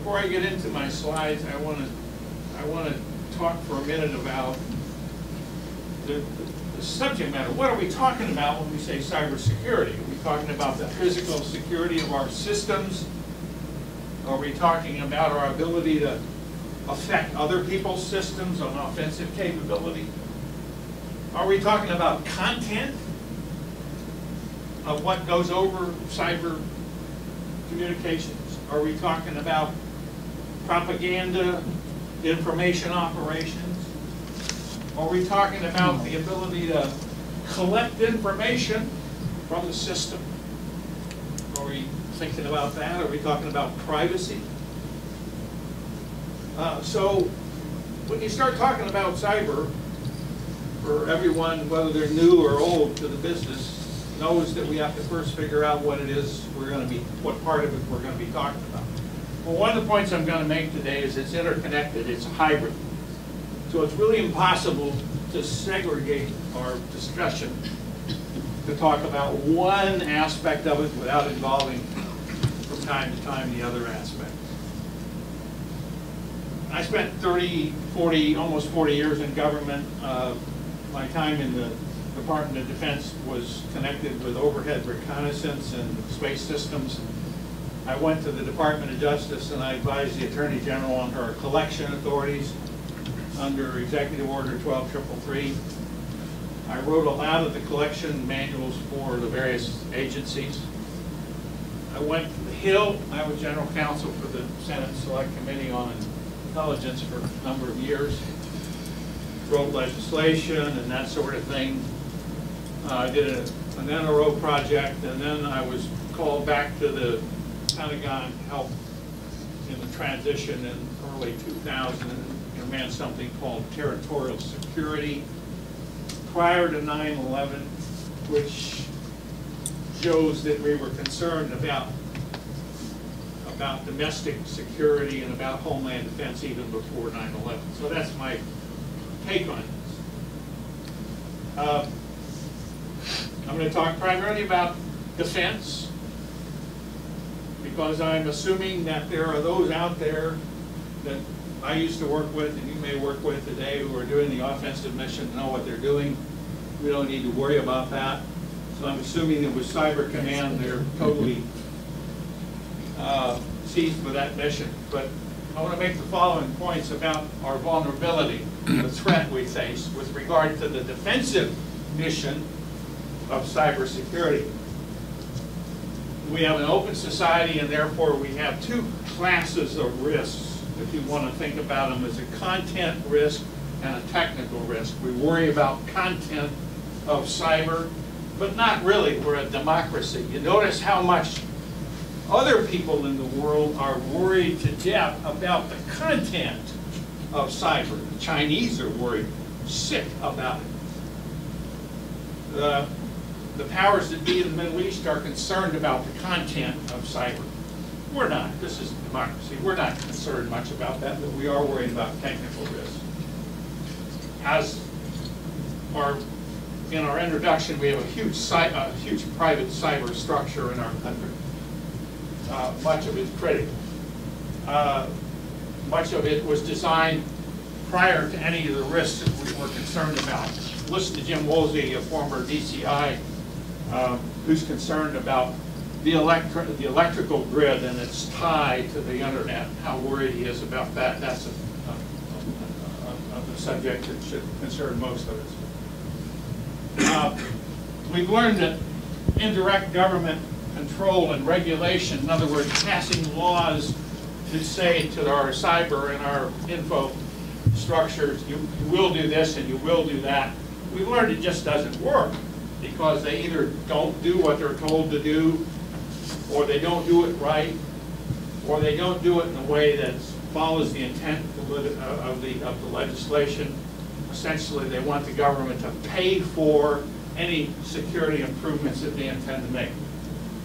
before I get into my slides, I want to talk for a minute about the subject matter. What are we talking about when we say cybersecurity? Are we talking about the physical security of our systems? Are we talking about our ability to affect other people's systems on offensive capability? Are we talking about content of what goes over cyber communications? Are we talking about propaganda, information operations? Are we talking about the ability to collect information from the system? Are we thinking about that? Are we talking about privacy? So when you start talking about cyber, for everyone, whether they're new or old to the business, knows that we have to first figure out what it is we're going to be, what part of it we're going to be talking about. Well, one of the points I'm going to make today is it's interconnected, it's hybrid. So it's really impossible to segregate our discussion to talk about one aspect of it without involving from time to time the other aspect. I spent 30, 40, almost 40 years in government. My time in the Department of Defense was connected with overhead reconnaissance and space systems. I went to the Department of Justice and I advised the Attorney General on her collection authorities under Executive Order 12333. I wrote a lot of the collection manuals for the various agencies. I went to the Hill. I was General Counsel for the Senate Select Committee on Intelligence for a number of years. Wrote legislation and that sort of thing. I did an NRO project, and then I was called back to the Pentagon to help in the transition in early 2000 and ran something called territorial security prior to 9/11, which shows that we were concerned about domestic security and about homeland defense even before 9/11. So that's my take on this. I'm going to talk primarily about defense, because I'm assuming that there are those out there that I used to work with and you may work with today who are doing the offensive mission, know what they're doing. We don't need to worry about that. So I'm assuming that with Cyber Command they're totally seized with that mission. But I want to make the following points about our vulnerability, the threat we face with regard to the defensive mission of cybersecurity. We have an open society, and therefore we have two classes of risks, if you want to think about them as a content risk and a technical risk. We worry about content of cyber, but not really. We're a democracy. You notice how much other people in the world are worried to death about the content of cyber. The Chinese are worried sick about it. The powers that be in the Middle East are concerned about the content of cyber. We're not. This is democracy. We're not concerned much about that, but we are worried about technical risk. In our introduction, we have a huge private cyber structure in our country. Much of it is critical. Much of it was designed prior to any of the risks that we were concerned about. Listen to Jim Woolsey, a former DCI, who's concerned about the electrical grid and its tie to the internet, how worried he is about that. That's a subject that should concern most of us. We've learned that indirect government control and regulation, in other words, passing laws that say to our cyber and our info structures, you will do this and you will do that. We've learned it just doesn't work, because they either don't do what they're told to do, or they don't do it right, or they don't do it in a way that follows the intent of the legislation. Essentially, they want the government to pay for any security improvements that they intend to make.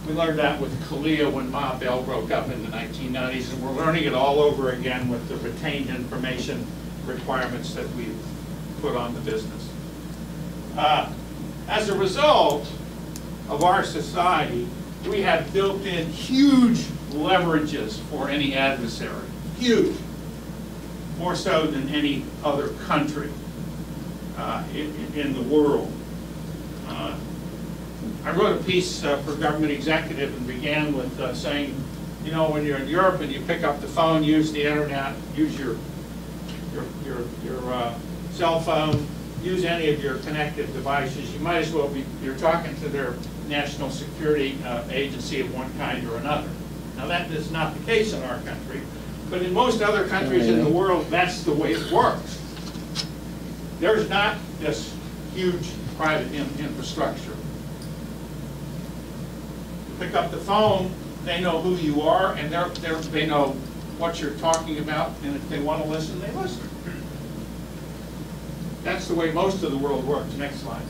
We learned that with Kalia when Ma Bell broke up in the 1990s, and we're learning it all over again with the retained information requirements that we've put on the business. As a result of our society, we have built in huge leverages for any adversary. huge, more so than any other country in the world. I wrote a piece for Government Executive and began with saying, you know, when you're in Europe and you pick up the phone, use the internet, use your cell phone, use any of your connected devices, you might as well be, you're talking to their national security agency of one kind or another. Now that is not the case in our country, but in most other countries in the world, that's the way it works. There's not this huge private infrastructure. You pick up the phone, they know who you are, and they know what you're talking about, and if they want to listen, they listen. That's the way most of the world works. Next slide.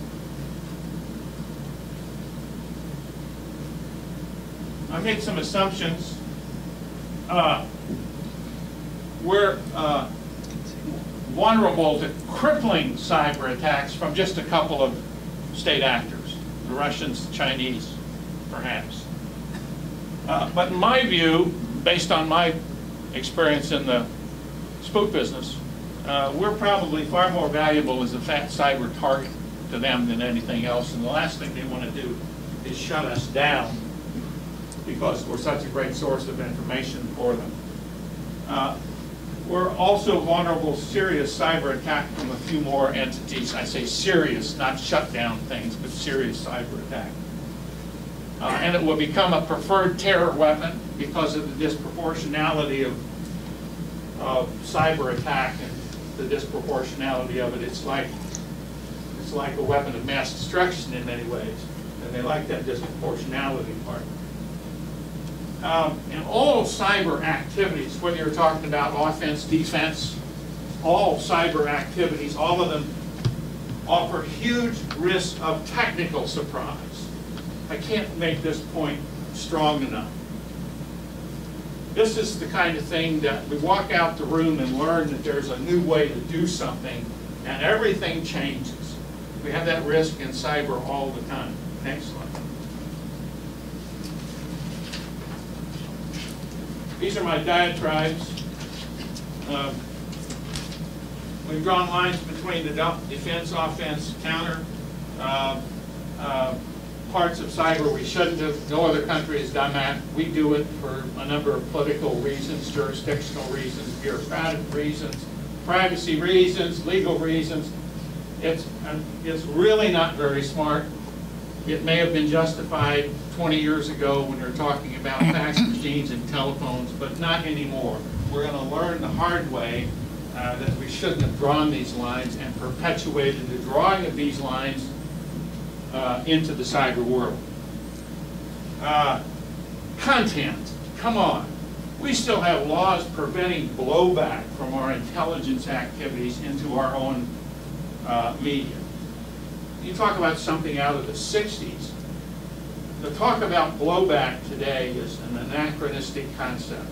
I made some assumptions. We're vulnerable to crippling cyber attacks from just a couple of state actors, the Russians, the Chinese, perhaps. But in my view, based on my experience in the spook business, we're probably far more valuable as a fat cyber target to them than anything else. And the last thing they want to do is shut us down because we're such a great source of information for them. We're also vulnerable to serious cyber attack from a few more entities. I say serious, not shut down things, but serious cyber attack. And it will become a preferred terror weapon because of the disproportionality of cyber attack and the disproportionality of it. It's like a weapon of mass destruction in many ways, and they like that disproportionality part. And all cyber activities, whether you're talking about offense, defense, all cyber activities, all of them offer huge risk of technical surprise. I can't make this point strong enough. This is the kind of thing that we walk out the room and learn that there's a new way to do something, and everything changes. We have that risk in cyber all the time. Next slide. These are my diatribes. We've drawn lines between the defense, offense, counter parts of cyber. We shouldn't have. No other country has done that. We do it for a number of political reasons, jurisdictional reasons, bureaucratic reasons, privacy reasons, legal reasons. It's really not very smart. It may have been justified 20 years ago when we were talking about fax machines and telephones, but not anymore. We're going to learn the hard way that we shouldn't have drawn these lines and perpetuated the drawing of these lines into the cyber world. Content, come on. We still have laws preventing blowback from our intelligence activities into our own media. You talk about something out of the 60s. The talk about blowback today is an anachronistic concept.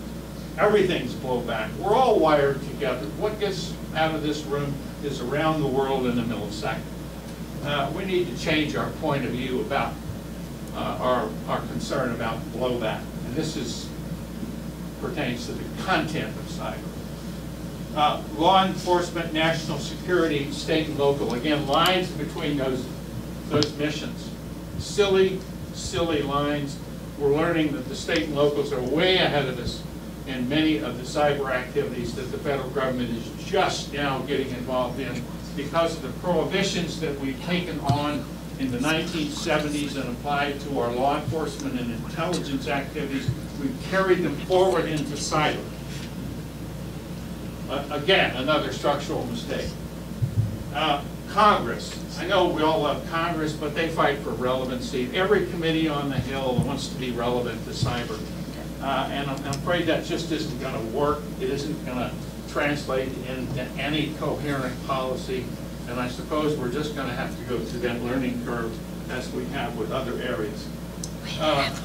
Everything's blowback. We're all wired together. What gets out of this room is around the world in a millisecond. We need to change our point of view about our concern about blowback. And this pertains to the content of cyber. Law enforcement, national security, state and local. Again, lines between those missions. Silly lines. We're learning that the state and locals are way ahead of us in many of the cyber activities that the federal government is just now getting involved in because of the prohibitions that we've taken on in the 1970s and applied to our law enforcement and intelligence activities. We've carried them forward into cyber. Again, another structural mistake. Congress. I know we all love Congress, but they fight for relevancy. Every committee on the Hill wants to be relevant to cyber. And I'm afraid that just isn't going to work. It isn't going to translate into any coherent policy. And I suppose we're just going to have to go through that learning curve as we have with other areas.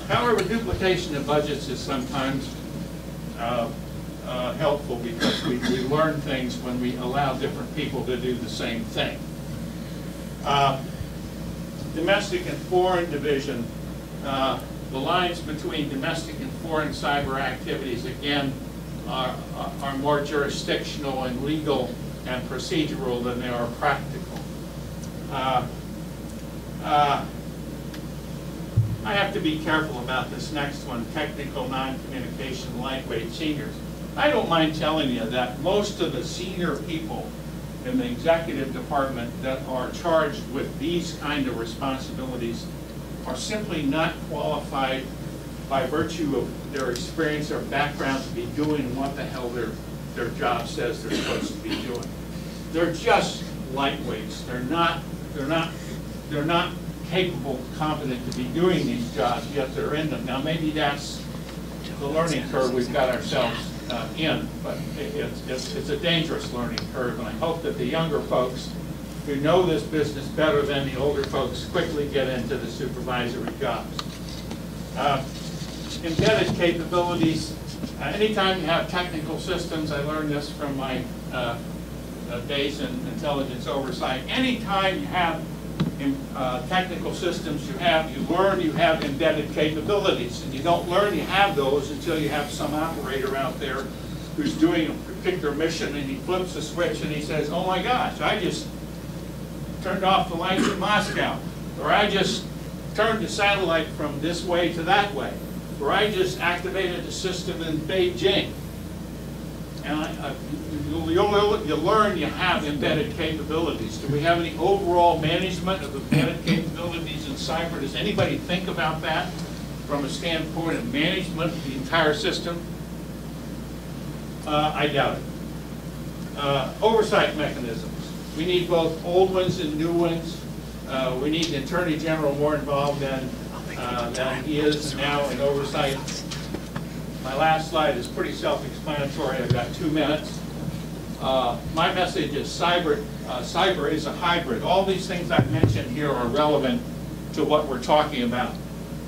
However, duplication of budgets is sometimes helpful because we learn things when we allow different people to do the same thing. Domestic and foreign division. The lines between domestic and foreign cyber activities, again, are more jurisdictional and legal and procedural than they are practical. I have to be careful about this next one, technical non-communication lightweight seniors. I don't mind telling you that most of the senior people in the executive department that are charged with these kind of responsibilities are simply not qualified by virtue of their experience or background to be doing what the hell their job says they're supposed to be doing. They're just lightweights. They're not capable, competent to be doing these jobs, yet they're in them. Now maybe that's the learning curve we've got ourselves in, but it's a dangerous learning curve, and I hope that the younger folks who know this business better than the older folks quickly get into the supervisory jobs. Embedded capabilities. Anytime you have technical systems, I learned this from my days in intelligence oversight, anytime you have technical systems, you learn you have embedded capabilities, and you don't learn you have those until you have some operator out there who's doing a particular mission, and he flips a switch and he says, oh my gosh, I just turned off the lights in Moscow, or I just turned the satellite from this way to that way, or I just activated the system in Beijing. And you learn you have embedded capabilities. Do we have any overall management of embedded capabilities in cyber? Does anybody think about that from a standpoint of management of the entire system? I doubt it. Oversight mechanisms. We need both old ones and new ones. We need the Attorney General more involved than he is now in oversight. My last slide is pretty self-explanatory. I've got 2 minutes. My message is cyber is a hybrid. All these things I've mentioned here are relevant to what we're talking about.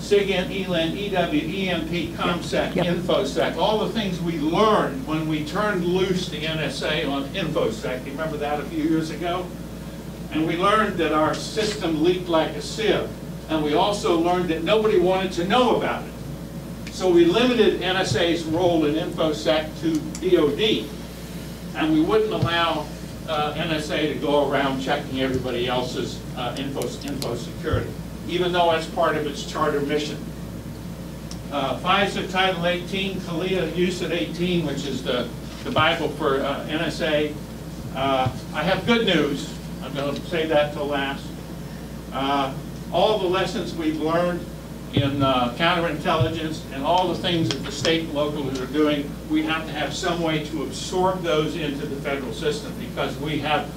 SIGINT, ELIN, EW, EMP, ComSec, InfoSec, all the things we learned when we turned loose the NSA on InfoSec. You remember that a few years ago? And we learned that our system leaked like a sieve. And we also learned that nobody wanted to know about it. So we limited NSA's role in InfoSec to DoD. And we wouldn't allow NSA to go around checking everybody else's info security, even though that's part of its charter mission. FISA Title 18, CALIA UCIT 18, which is the Bible for NSA. I have good news. I'm going to say that till last. All the lessons we've learned in counterintelligence and all the things that the state and locals are doing, we have to have some way to absorb those into the federal system, because we have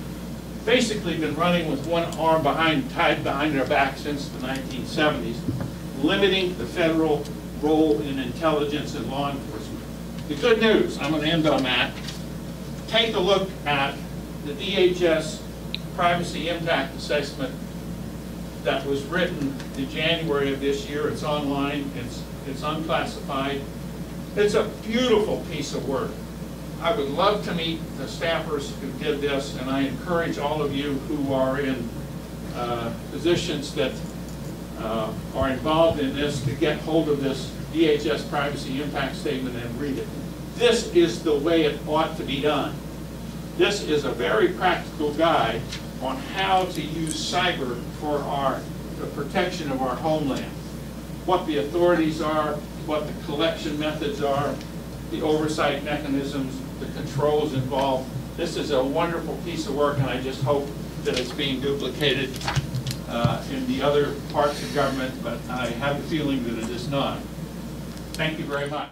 basically been running with one arm tied behind our back since the 1970s, limiting the federal role in intelligence and law enforcement. The good news, I'm going to end on that. Take a look at the DHS Privacy Impact Assessment that was written in January of this year. It's online, it's unclassified. It's a beautiful piece of work. I would love to meet the staffers who did this, and I encourage all of you who are in positions that are involved in this to get hold of this DHS Privacy Impact Statement and read it. This is the way it ought to be done. This is a very practical guide on how to use cyber for the protection of our homeland. What the authorities are, what the collection methods are, the oversight mechanisms, the controls involved. This is a wonderful piece of work, and I just hope that it's being duplicated in the other parts of government, but I have a feeling that it is not. Thank you very much.